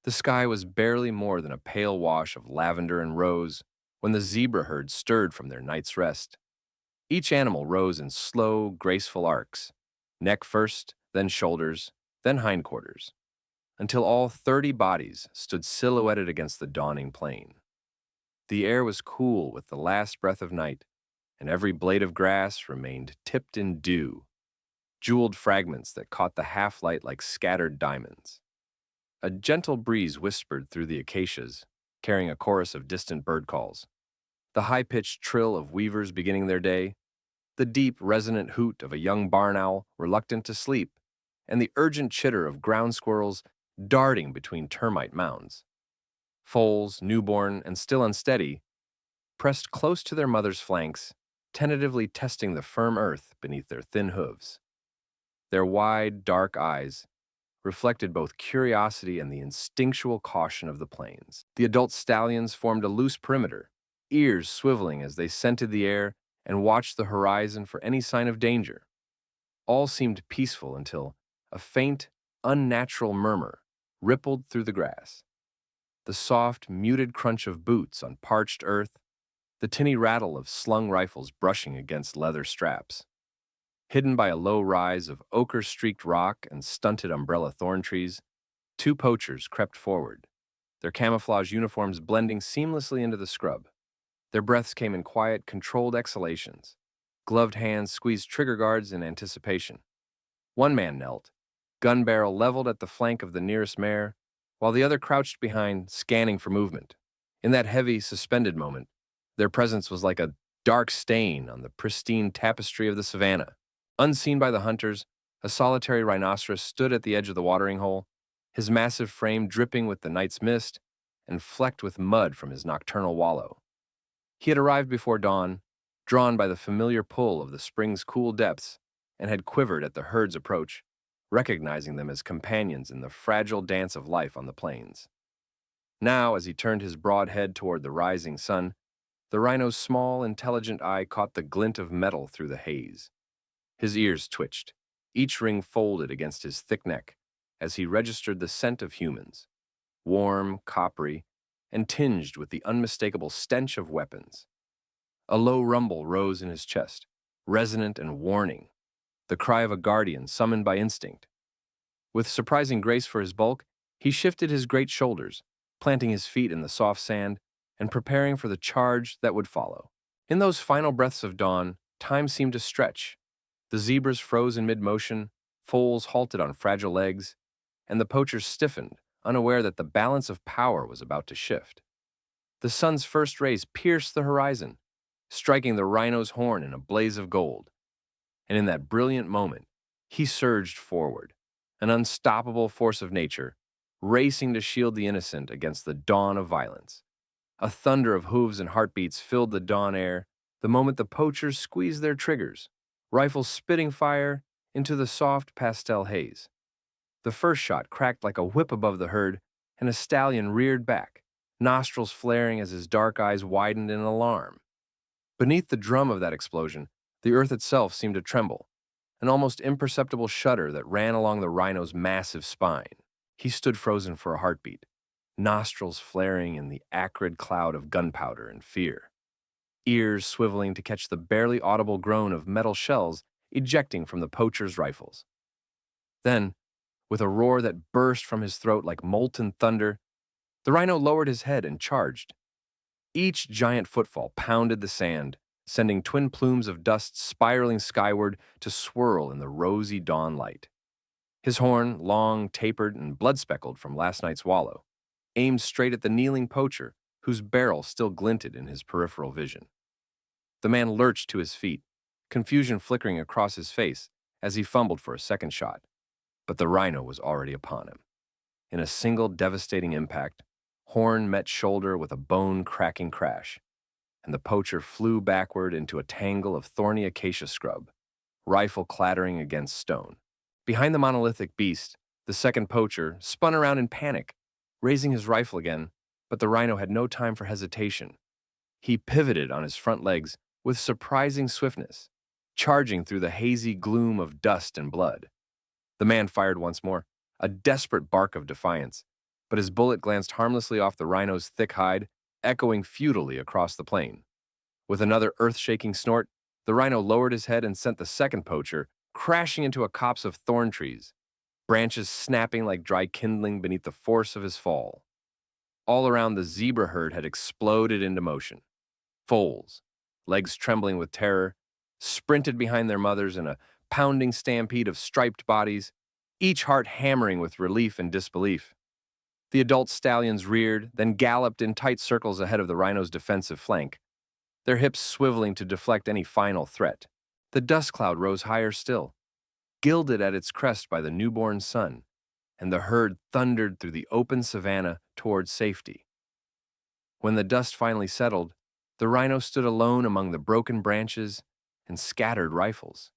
The sky was barely more than a pale wash of lavender and rose when the zebra herd stirred from their night's rest. Each animal rose in slow, graceful arcs, neck first, then shoulders, then hindquarters, until all 30 bodies stood silhouetted against the dawning plain. The air was cool with the last breath of night, and every blade of grass remained tipped in dew, jeweled fragments that caught the half-light like scattered diamonds. A gentle breeze whispered through the acacias, carrying a chorus of distant bird calls. The high-pitched trill of weavers beginning their day, the deep, resonant hoot of a young barn owl reluctant to sleep, and the urgent chitter of ground squirrels darting between termite mounds. Foals, newborn and still unsteady, pressed close to their mother's flanks, tentatively testing the firm earth beneath their thin hooves. Their wide, dark eyes reflected both curiosity and the instinctual caution of the plains. The adult stallions formed a loose perimeter, ears swiveling as they scented the air and watched the horizon for any sign of danger. All seemed peaceful until a faint, unnatural murmur rippled through the grass. The soft, muted crunch of boots on parched earth, the tinny rattle of slung rifles brushing against leather straps. Hidden by a low rise of ochre-streaked rock and stunted umbrella thorn trees, two poachers crept forward, their camouflage uniforms blending seamlessly into the scrub. Their breaths came in quiet, controlled exhalations. Gloved hands squeezed trigger guards in anticipation. One man knelt, gun barrel leveled at the flank of the nearest mare, while the other crouched behind, scanning for movement. In that heavy, suspended moment, their presence was like a dark stain on the pristine tapestry of the savannah. Unseen by the hunters, a solitary rhinoceros stood at the edge of the watering hole, his massive frame dripping with the night's mist and flecked with mud from his nocturnal wallow. He had arrived before dawn, drawn by the familiar pull of the spring's cool depths, and had quivered at the herd's approach, recognizing them as companions in the fragile dance of life on the plains. Now, as he turned his broad head toward the rising sun, the rhino's small, intelligent eye caught the glint of metal through the haze. His ears twitched, each ring folded against his thick neck, as he registered the scent of humans, warm, coppery, and tinged with the unmistakable stench of weapons. A low rumble rose in his chest, resonant and warning, the cry of a guardian summoned by instinct. With surprising grace for his bulk, he shifted his great shoulders, planting his feet in the soft sand and preparing for the charge that would follow. In those final breaths of dawn, time seemed to stretch. The zebras froze in mid-motion, foals halted on fragile legs, and the poachers stiffened, unaware that the balance of power was about to shift. The sun's first rays pierced the horizon, striking the rhino's horn in a blaze of gold. And in that brilliant moment, he surged forward, an unstoppable force of nature, racing to shield the innocent against the dawn of violence. A thunder of hooves and heartbeats filled the dawn air the moment the poachers squeezed their triggers, rifles spitting fire into the soft pastel haze. The first shot cracked like a whip above the herd, and a stallion reared back, nostrils flaring as his dark eyes widened in alarm. Beneath the drum of that explosion, the earth itself seemed to tremble, an almost imperceptible shudder that ran along the rhino's massive spine. He stood frozen for a heartbeat, nostrils flaring in the acrid cloud of gunpowder and fear, ears swiveling to catch the barely audible groan of metal shells ejecting from the poacher's rifles. Then, with a roar that burst from his throat like molten thunder, the rhino lowered his head and charged. Each giant footfall pounded the sand, sending twin plumes of dust spiraling skyward to swirl in the rosy dawn light. His horn, long, tapered, and blood-speckled from last night's wallow, aimed straight at the kneeling poacher, whose barrel still glinted in his peripheral vision. The man lurched to his feet, confusion flickering across his face as he fumbled for a second shot, but the rhino was already upon him. In a single devastating impact, horn met shoulder with a bone-cracking crash, and the poacher flew backward into a tangle of thorny acacia scrub, rifle clattering against stone. Behind the monolithic beast, the second poacher spun around in panic, raising his rifle again, but the rhino had no time for hesitation. He pivoted on his front legs with surprising swiftness, charging through the hazy gloom of dust and blood. The man fired once more, a desperate bark of defiance, but his bullet glanced harmlessly off the rhino's thick hide, echoing futilely across the plain. With another earth-shaking snort, the rhino lowered his head and sent the second poacher crashing into a copse of thorn trees, branches snapping like dry kindling beneath the force of his fall. All around, the zebra herd had exploded into motion. Foals, legs trembling with terror, sprinted behind their mothers in a pounding stampede of striped bodies, each heart hammering with relief and disbelief. The adult stallions reared, then galloped in tight circles ahead of the rhino's defensive flank, their hips swiveling to deflect any final threat. The dust cloud rose higher still, gilded at its crest by the newborn sun, and the herd thundered through the open savanna toward safety. When the dust finally settled, the rhino stood alone among the broken branches and scattered rifles,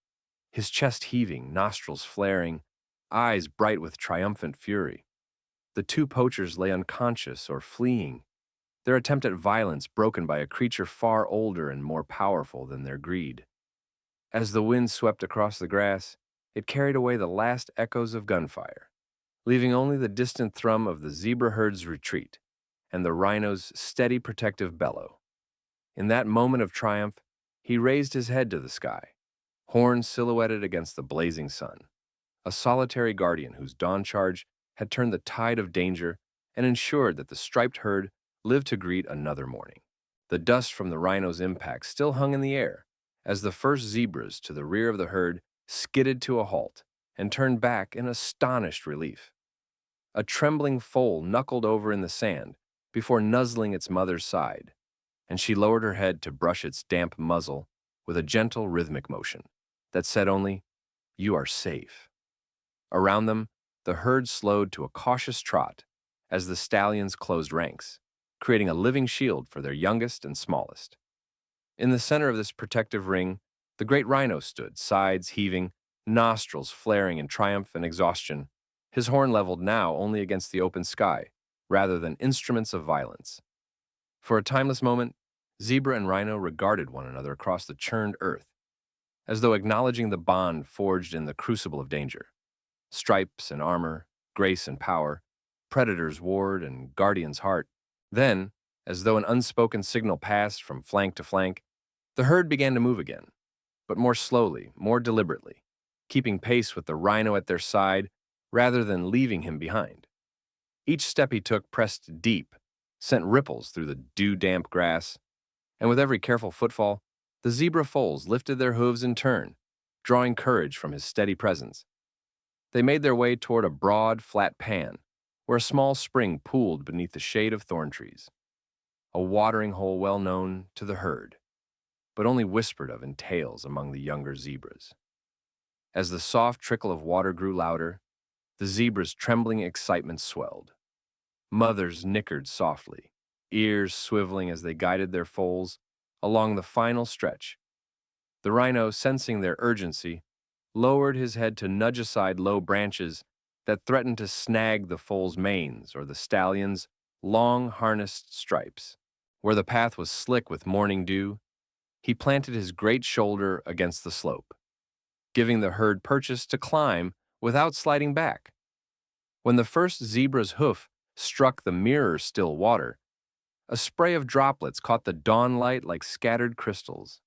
his chest heaving, nostrils flaring, eyes bright with triumphant fury. The two poachers lay unconscious or fleeing, their attempt at violence broken by a creature far older and more powerful than their greed. As the wind swept across the grass, it carried away the last echoes of gunfire, leaving only the distant thrum of the zebra herd's retreat and the rhino's steady protective bellow. In that moment of triumph, he raised his head to the sky, horns silhouetted against the blazing sun, a solitary guardian whose dawn charge had turned the tide of danger and ensured that the striped herd lived to greet another morning. The dust from the rhino's impact still hung in the air as the first zebras to the rear of the herd skidded to a halt and turned back in astonished relief. A trembling foal knuckled over in the sand before nuzzling its mother's side, and she lowered her head to brush its damp muzzle with a gentle rhythmic motion that said only, "You are safe." Around them, the herd slowed to a cautious trot as the stallions closed ranks, creating a living shield for their youngest and smallest. In the center of this protective ring, the great rhino stood, sides heaving, nostrils flaring in triumph and exhaustion, his horn leveled now only against the open sky, rather than instruments of violence. For a timeless moment, zebra and rhino regarded one another across the churned earth, as though acknowledging the bond forged in the crucible of danger. Stripes and armor, grace and power, predator's ward and guardian's heart. Then, as though an unspoken signal passed from flank to flank, the herd began to move again, but more slowly, more deliberately, keeping pace with the rhino at their side rather than leaving him behind. Each step he took pressed deep, sent ripples through the dew-damp grass, and with every careful footfall, the zebra foals lifted their hooves in turn, drawing courage from his steady presence. They made their way toward a broad, flat pan, where a small spring pooled beneath the shade of thorn trees, a watering hole well known to the herd, but only whispered of in tales among the younger zebras. As the soft trickle of water grew louder, the zebra's trembling excitement swelled. Mothers nickered softly, ears swiveling as they guided their foals along the final stretch. The rhino, sensing their urgency, lowered his head to nudge aside low branches that threatened to snag the foal's manes or the stallion's long harnessed stripes. Where the path was slick with morning dew, he planted his great shoulder against the slope, giving the herd purchase to climb without sliding back. When the first zebra's hoof struck the mirror-still water, a spray of droplets caught the dawn light like scattered crystals.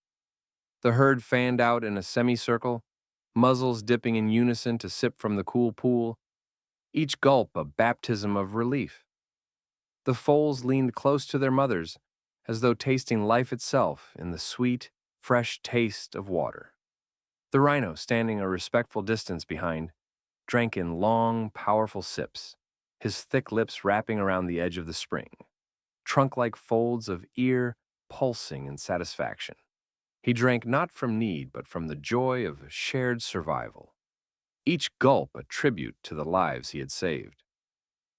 The herd fanned out in a semicircle, muzzles dipping in unison to sip from the cool pool, each gulp a baptism of relief. The foals leaned close to their mothers, as though tasting life itself in the sweet, fresh taste of water. The rhino, standing a respectful distance behind, drank in long, powerful sips, his thick lips wrapping around the edge of the spring, trunk-like folds of ear pulsing in satisfaction. He drank not from need, but from the joy of shared survival, each gulp a tribute to the lives he had saved.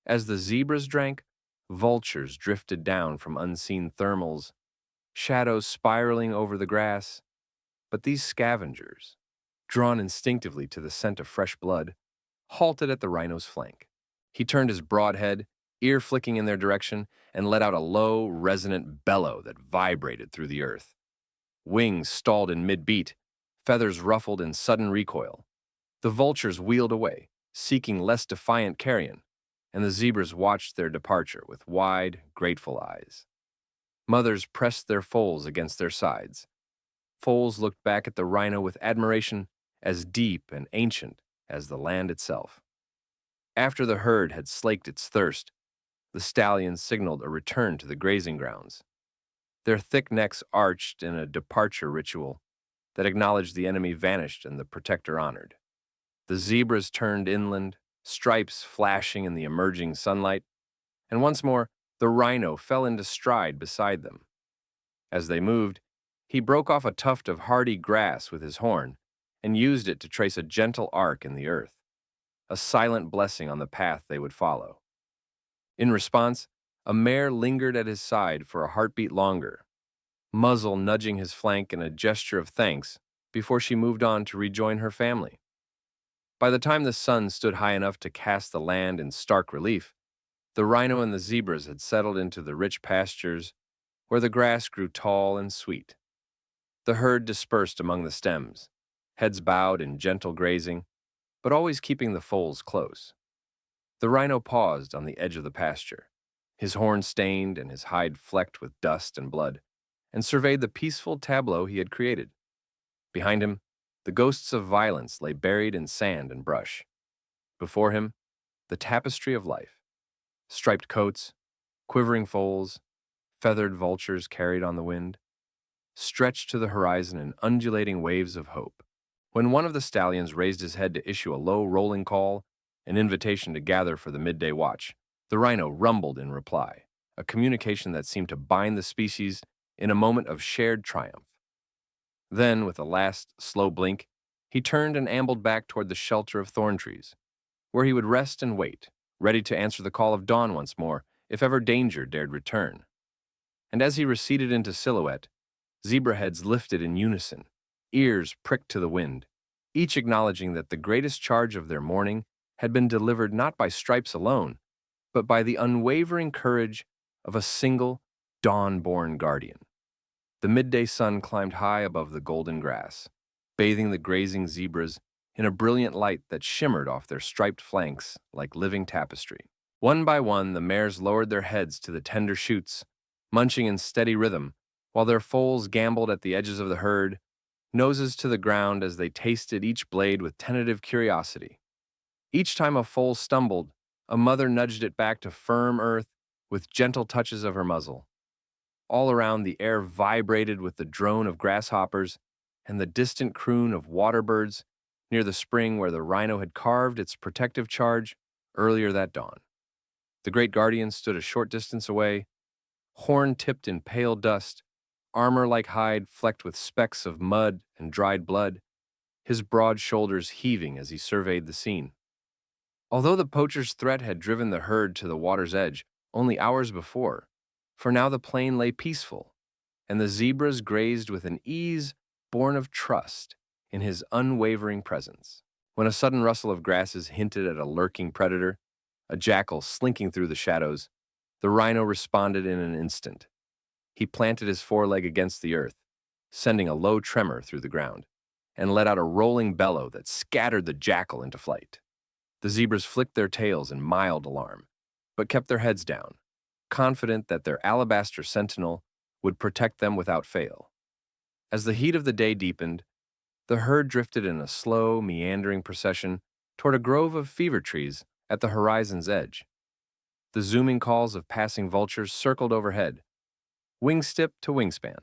As the zebras drank, vultures drifted down from unseen thermals, shadows spiraling over the grass, but these scavengers, drawn instinctively to the scent of fresh blood, halted at the rhino's flank. He turned his broad head, ear flicking in their direction, and let out a low, resonant bellow that vibrated through the earth. Wings stalled in mid-beat, feathers ruffled in sudden recoil. The vultures wheeled away, seeking less defiant carrion, and the zebras watched their departure with wide, grateful eyes. Mothers pressed their foals against their sides. Foals looked back at the rhino with admiration as deep and ancient as the land itself. After the herd had slaked its thirst, the stallions signaled a return to the grazing grounds. Their thick necks arched in a departure ritual that acknowledged the enemy vanished and the protector honored. The zebras turned inland, stripes flashing in the emerging sunlight, and once more the rhino fell into stride beside them. As they moved, he broke off a tuft of hardy grass with his horn and used it to trace a gentle arc in the earth, a silent blessing on the path they would follow. In response, a mare lingered at his side for a heartbeat longer, muzzle nudging his flank in a gesture of thanks before she moved on to rejoin her family. By the time the sun stood high enough to cast the land in stark relief, the rhino and the zebras had settled into the rich pastures where the grass grew tall and sweet. The herd dispersed among the stems, heads bowed in gentle grazing, but always keeping the foals close. The rhino paused on the edge of the pasture, his horn stained and his hide flecked with dust and blood, and surveyed the peaceful tableau he had created. Behind him, the ghosts of violence lay buried in sand and brush. Before him, the tapestry of life. Striped coats, quivering foals, feathered vultures carried on the wind, stretched to the horizon in undulating waves of hope. When one of the stallions raised his head to issue a low rolling call, an invitation to gather for the midday watch, the rhino rumbled in reply, a communication that seemed to bind the species in a moment of shared triumph. Then, with a last slow blink, he turned and ambled back toward the shelter of thorn trees, where he would rest and wait, ready to answer the call of dawn once more if ever danger dared return. And as he receded into silhouette, zebra heads lifted in unison, ears pricked to the wind, each acknowledging that the greatest charge of their morning had been delivered not by stripes alone, but by the unwavering courage of a single, dawn-born guardian. The midday sun climbed high above the golden grass, bathing the grazing zebras in a brilliant light that shimmered off their striped flanks like living tapestry. One by one, the mares lowered their heads to the tender shoots, munching in steady rhythm, while their foals gamboled at the edges of the herd, noses to the ground as they tasted each blade with tentative curiosity. Each time a foal stumbled, a mother nudged it back to firm earth with gentle touches of her muzzle. All around, the air vibrated with the drone of grasshoppers and the distant croon of waterbirds near the spring where the rhino had carved its protective charge earlier that dawn. The great guardian stood a short distance away, horn tipped in pale dust, armor like hide flecked with specks of mud and dried blood, his broad shoulders heaving as he surveyed the scene. Although the poacher's threat had driven the herd to the water's edge only hours before, for now the plain lay peaceful, and the zebras grazed with an ease born of trust in his unwavering presence. When a sudden rustle of grasses hinted at a lurking predator, a jackal slinking through the shadows, the rhino responded in an instant. He planted his foreleg against the earth, sending a low tremor through the ground, and let out a rolling bellow that scattered the jackal into flight. The zebras flicked their tails in mild alarm, but kept their heads down, confident that their alabaster sentinel would protect them without fail. As the heat of the day deepened, the herd drifted in a slow, meandering procession toward a grove of fever trees at the horizon's edge. The zooming calls of passing vultures circled overhead, wingstip to wingspan,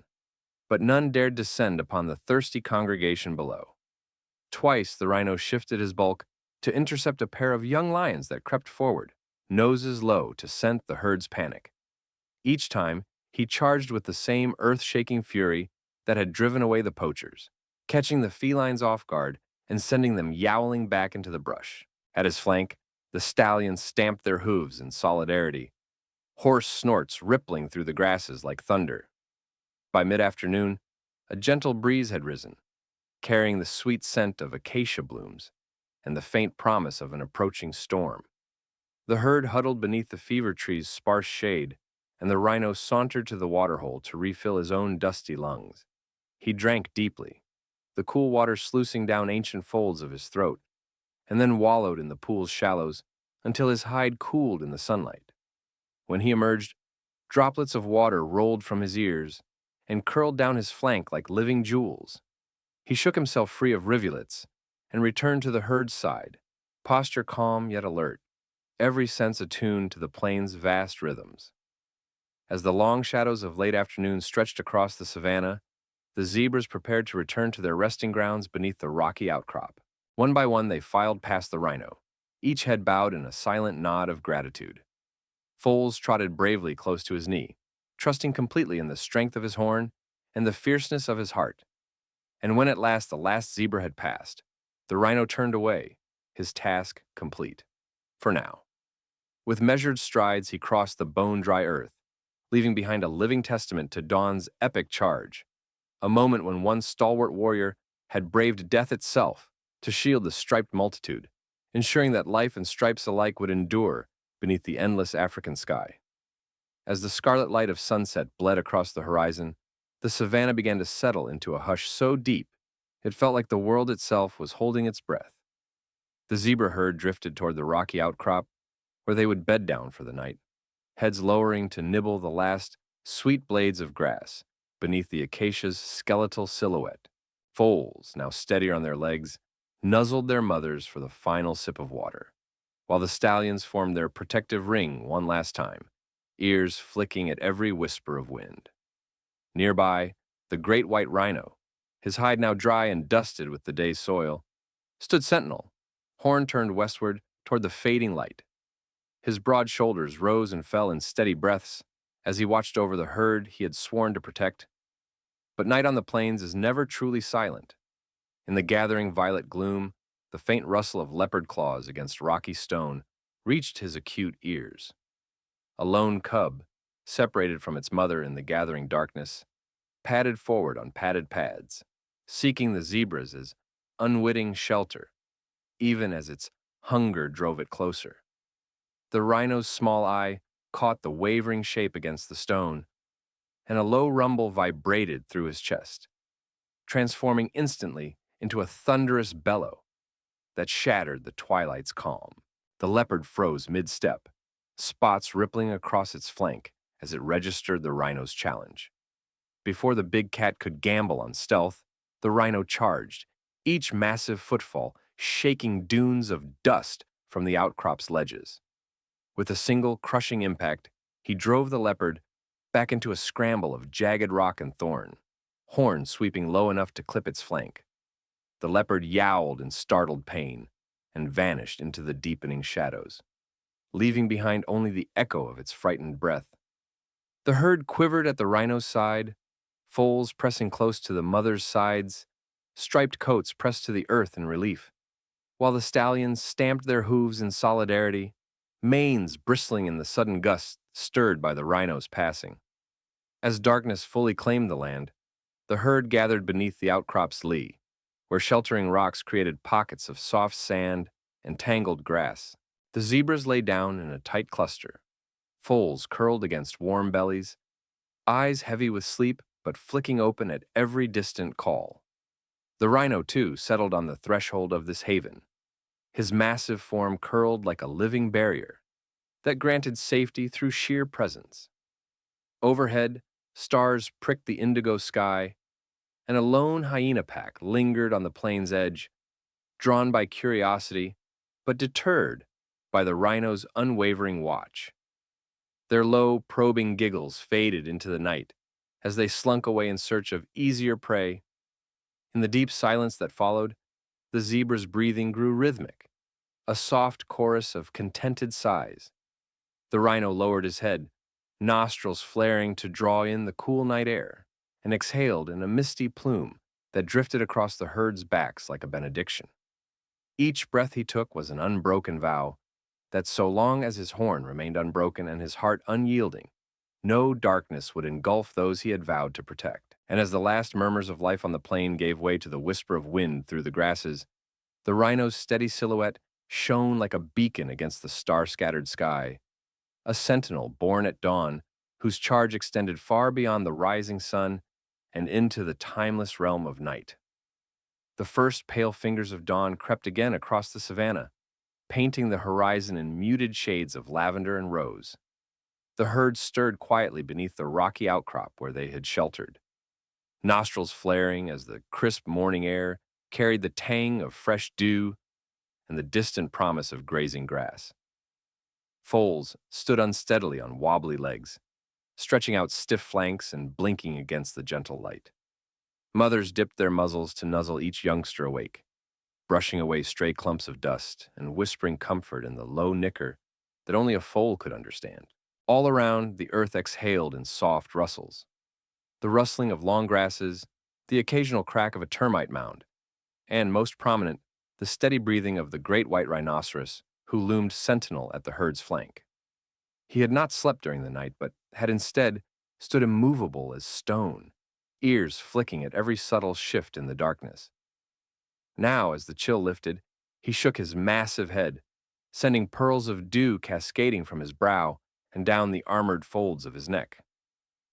but none dared descend upon the thirsty congregation below. Twice the rhino shifted his bulk to intercept a pair of young lions that crept forward, noses low to scent the herd's panic. Each time, he charged with the same earth-shaking fury that had driven away the poachers, catching the felines off guard and sending them yowling back into the brush. At his flank, the stallions stamped their hooves in solidarity, hoarse snorts rippling through the grasses like thunder. By mid-afternoon, a gentle breeze had risen, carrying the sweet scent of acacia blooms and the faint promise of an approaching storm. The herd huddled beneath the fever tree's sparse shade, and the rhino sauntered to the waterhole to refill his own dusty lungs. He drank deeply, the cool water sluicing down ancient folds of his throat, and then wallowed in the pool's shallows until his hide cooled in the sunlight. When he emerged, droplets of water rolled from his ears and curled down his flank like living jewels. He shook himself free of rivulets and returned to the herd's side, posture calm yet alert, every sense attuned to the plain's vast rhythms. As the long shadows of late afternoon stretched across the savanna, the zebras prepared to return to their resting grounds beneath the rocky outcrop. One by one, they filed past the rhino, each head bowed in a silent nod of gratitude. Foals trotted bravely close to his knee, trusting completely in the strength of his horn and the fierceness of his heart. And when at last the last zebra had passed, the rhino turned away, his task complete. For now. With measured strides, he crossed the bone-dry earth, leaving behind a living testament to Dawn's epic charge, a moment when one stalwart warrior had braved death itself to shield the striped multitude, ensuring that life and stripes alike would endure beneath the endless African sky. As the scarlet light of sunset bled across the horizon, the savanna began to settle into a hush so deep it felt like the world itself was holding its breath. The zebra herd drifted toward the rocky outcrop, where they would bed down for the night, heads lowering to nibble the last sweet blades of grass beneath the acacia's skeletal silhouette. Foals, now steadier on their legs, nuzzled their mothers for the final sip of water, while the stallions formed their protective ring one last time, ears flicking at every whisper of wind. Nearby, the great white rhino, his hide now dry and dusted with the day's soil, stood sentinel, horn turned westward toward the fading light. His broad shoulders rose and fell in steady breaths as he watched over the herd he had sworn to protect. But night on the plains is never truly silent. In the gathering violet gloom, the faint rustle of leopard claws against rocky stone reached his acute ears. A lone cub, separated from its mother in the gathering darkness, padded forward on padded pads, seeking the zebras as unwitting shelter, even as its hunger drove it closer. The rhino's small eye caught the wavering shape against the stone, and a low rumble vibrated through his chest, transforming instantly into a thunderous bellow that shattered the twilight's calm. The leopard froze mid-step, spots rippling across its flank as it registered the rhino's challenge. Before the big cat could gamble on stealth, the rhino charged, each massive footfall shaking dunes of dust from the outcrop's ledges. With a single crushing impact, he drove the leopard back into a scramble of jagged rock and thorn, horns sweeping low enough to clip its flank. The leopard yowled in startled pain and vanished into the deepening shadows, leaving behind only the echo of its frightened breath. The herd quivered at the rhino's side, foals pressing close to the mother's sides, striped coats pressed to the earth in relief, while the stallions stamped their hooves in solidarity, manes bristling in the sudden gusts stirred by the rhino's passing. As darkness fully claimed the land, the herd gathered beneath the outcrop's lee, where sheltering rocks created pockets of soft sand and tangled grass. The zebras lay down in a tight cluster, foals curled against warm bellies, eyes heavy with sleep but flicking open at every distant call. The rhino, too, settled on the threshold of this haven, his massive form curled like a living barrier that granted safety through sheer presence. Overhead, stars pricked the indigo sky, and a lone hyena pack lingered on the plain's edge, drawn by curiosity, but deterred by the rhino's unwavering watch. Their low, probing giggles faded into the night as they slunk away in search of easier prey. In the deep silence that followed, the zebra's breathing grew rhythmic, a soft chorus of contented sighs. The rhino lowered his head, nostrils flaring to draw in the cool night air, and exhaled in a misty plume that drifted across the herd's backs like a benediction. Each breath he took was an unbroken vow that so long as his horn remained unbroken and his heart unyielding, no darkness would engulf those he had vowed to protect. And as the last murmurs of life on the plain gave way to the whisper of wind through the grasses, the rhino's steady silhouette shone like a beacon against the star-scattered sky, a sentinel born at dawn whose charge extended far beyond the rising sun and into the timeless realm of night. The first pale fingers of dawn crept again across the savanna, painting the horizon in muted shades of lavender and rose. The herd stirred quietly beneath the rocky outcrop where they had sheltered, nostrils flaring as the crisp morning air carried the tang of fresh dew and the distant promise of grazing grass. Foals stood unsteadily on wobbly legs, stretching out stiff flanks and blinking against the gentle light. Mothers dipped their muzzles to nuzzle each youngster awake, brushing away stray clumps of dust and whispering comfort in the low nicker that only a foal could understand. All around, the earth exhaled in soft rustles, the rustling of long grasses, the occasional crack of a termite mound, and, most prominent, the steady breathing of the great white rhinoceros who loomed sentinel at the herd's flank. He had not slept during the night, but had instead stood immovable as stone, ears flicking at every subtle shift in the darkness. Now, as the chill lifted, he shook his massive head, sending pearls of dew cascading from his brow and down the armored folds of his neck.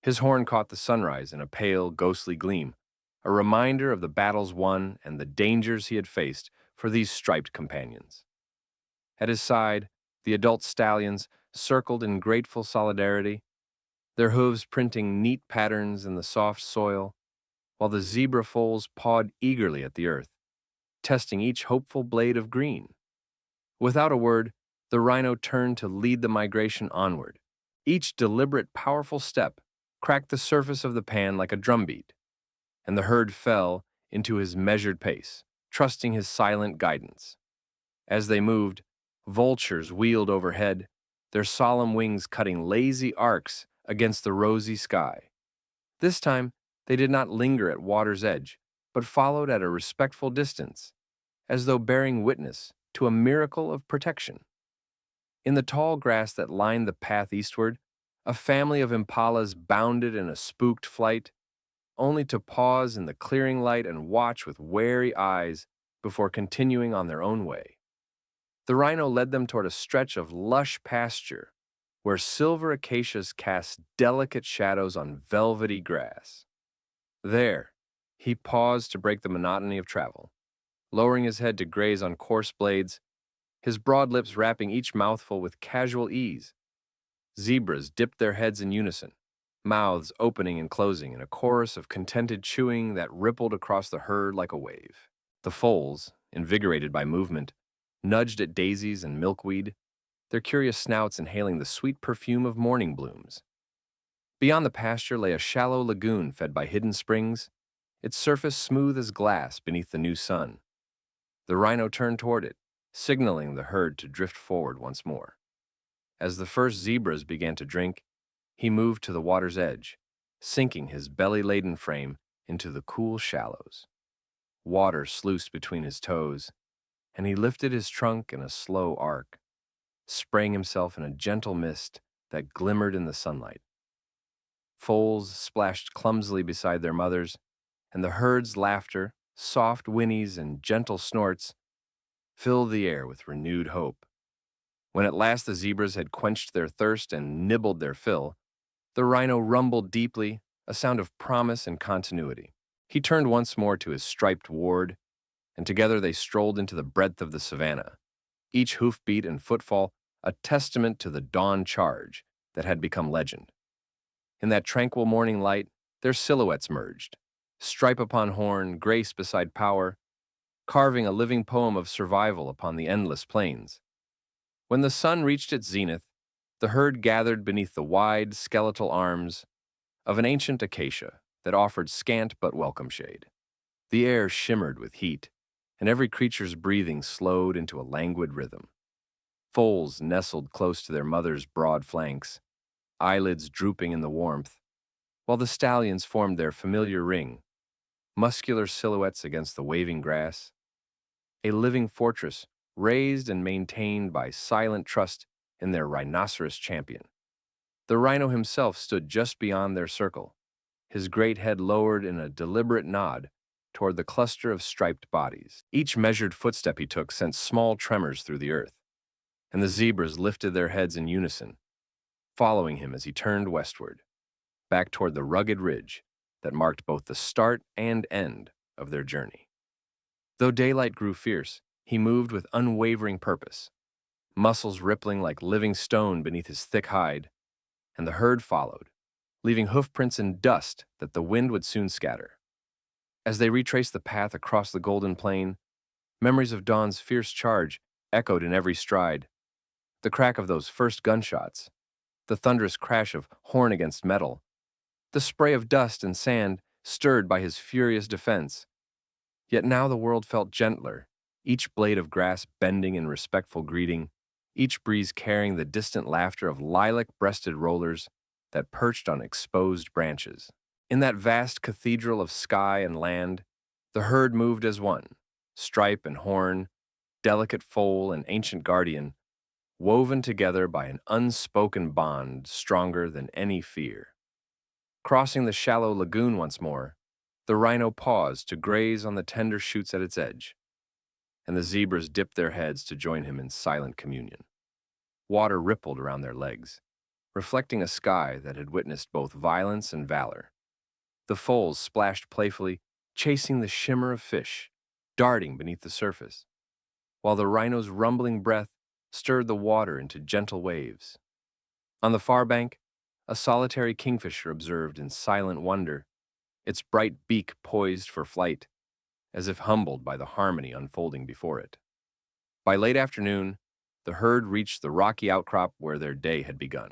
His horn caught the sunrise in a pale, ghostly gleam, a reminder of the battles won and the dangers he had faced for these striped companions. At his side, the adult stallions circled in grateful solidarity, their hooves printing neat patterns in the soft soil, while the zebra foals pawed eagerly at the earth, testing each hopeful blade of green. Without a word, the rhino turned to lead the migration onward. Each deliberate, powerful step cracked the surface of the pan like a drumbeat, and the herd fell into his measured pace, trusting his silent guidance. As they moved, vultures wheeled overhead, their solemn wings cutting lazy arcs against the rosy sky. This time, they did not linger at water's edge, but followed at a respectful distance, as though bearing witness to a miracle of protection. In the tall grass that lined the path eastward, a family of impalas bounded in a spooked flight, only to pause in the clearing light and watch with wary eyes before continuing on their own way. The rhino led them toward a stretch of lush pasture where silver acacias cast delicate shadows on velvety grass. There, he paused to break the monotony of travel, lowering his head to graze on coarse blades, his broad lips wrapping each mouthful with casual ease. Zebras dipped their heads in unison, mouths opening and closing in a chorus of contented chewing that rippled across the herd like a wave. The foals, invigorated by movement, nudged at daisies and milkweed, their curious snouts inhaling the sweet perfume of morning blooms. Beyond the pasture lay a shallow lagoon fed by hidden springs, its surface smooth as glass beneath the new sun. The rhino turned toward it, signaling the herd to drift forward once more. As the first zebras began to drink, he moved to the water's edge, sinking his belly-laden frame into the cool shallows. Water sluiced between his toes, and he lifted his trunk in a slow arc, spraying himself in a gentle mist that glimmered in the sunlight. Foals splashed clumsily beside their mothers, and the herd's laughter, soft whinnies, and gentle snorts filled the air with renewed hope. When at last the zebras had quenched their thirst and nibbled their fill, the rhino rumbled deeply, a sound of promise and continuity. He turned once more to his striped ward, and together they strolled into the breadth of the savannah, each hoofbeat and footfall a testament to the dawn charge that had become legend. In that tranquil morning light, their silhouettes merged, stripe upon horn, grace beside power, carving a living poem of survival upon the endless plains. When the sun reached its zenith, the herd gathered beneath the wide, skeletal arms of an ancient acacia that offered scant but welcome shade. The air shimmered with heat, and every creature's breathing slowed into a languid rhythm. Foals nestled close to their mother's broad flanks, eyelids drooping in the warmth, while the stallions formed their familiar ring, muscular silhouettes against the waving grass, a living fortress raised and maintained by silent trust in their rhinoceros champion. The rhino himself stood just beyond their circle, his great head lowered in a deliberate nod toward the cluster of striped bodies. Each measured footstep he took sent small tremors through the earth, and the zebras lifted their heads in unison, following him as he turned westward, back toward the rugged ridge that marked both the start and end of their journey. Though daylight grew fierce, he moved with unwavering purpose, muscles rippling like living stone beneath his thick hide, and the herd followed, leaving hoofprints in dust that the wind would soon scatter. As they retraced the path across the golden plain, memories of Dawn's fierce charge echoed in every stride. The crack of those first gunshots, the thunderous crash of horn against metal, the spray of dust and sand stirred by his furious defense. Yet now the world felt gentler, each blade of grass bending in respectful greeting, each breeze carrying the distant laughter of lilac-breasted rollers that perched on exposed branches. In that vast cathedral of sky and land, the herd moved as one, stripe and horn, delicate foal and ancient guardian, woven together by an unspoken bond stronger than any fear. Crossing the shallow lagoon once more, the rhino paused to graze on the tender shoots at its edge, and the zebras dipped their heads to join him in silent communion. Water rippled around their legs, reflecting a sky that had witnessed both violence and valor. The foals splashed playfully, chasing the shimmer of fish, darting beneath the surface, while the rhino's rumbling breath stirred the water into gentle waves. On the far bank, a solitary kingfisher observed in silent wonder, its bright beak poised for flight, as if humbled by the harmony unfolding before it. By late afternoon, the herd reached the rocky outcrop where their day had begun.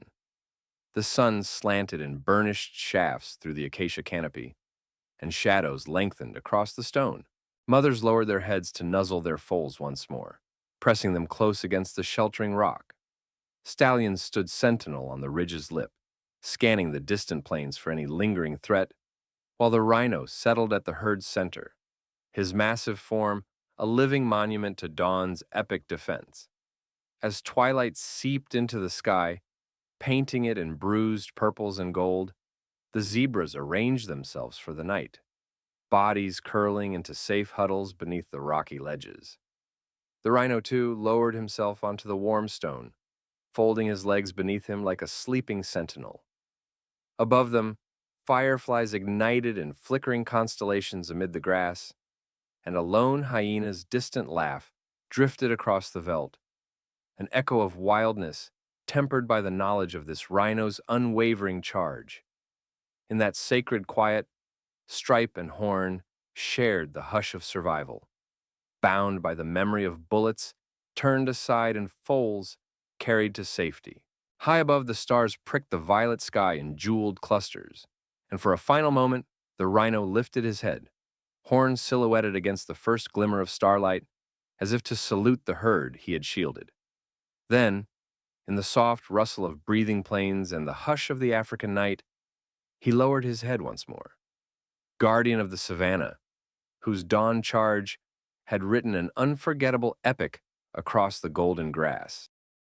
The sun slanted in burnished shafts through the acacia canopy, and shadows lengthened across the stone. Mothers lowered their heads to nuzzle their foals once more, pressing them close against the sheltering rock. Stallions stood sentinel on the ridge's lip, scanning the distant plains for any lingering threat, while the rhino settled at the herd's center, his massive form a living monument to Dawn's epic defense. As twilight seeped into the sky, painting it in bruised purples and gold, the zebras arranged themselves for the night, bodies curling into safe huddles beneath the rocky ledges. The rhino, too, lowered himself onto the warm stone, folding his legs beneath him like a sleeping sentinel. Above them, fireflies ignited in flickering constellations amid the grass, and a lone hyena's distant laugh drifted across the veldt, an echo of wildness tempered by the knowledge of this rhino's unwavering charge. In that sacred quiet, stripe and horn shared the hush of survival, bound by the memory of bullets turned aside and foals carried to safety. High above, the stars pricked the violet sky in jeweled clusters, and for a final moment, the rhino lifted his head, horns silhouetted against the first glimmer of starlight, as if to salute the herd he had shielded. Then, in the soft rustle of breathing plains and the hush of the African night, he lowered his head once more, guardian of the savannah, whose dawn charge had written an unforgettable epic across the golden grass.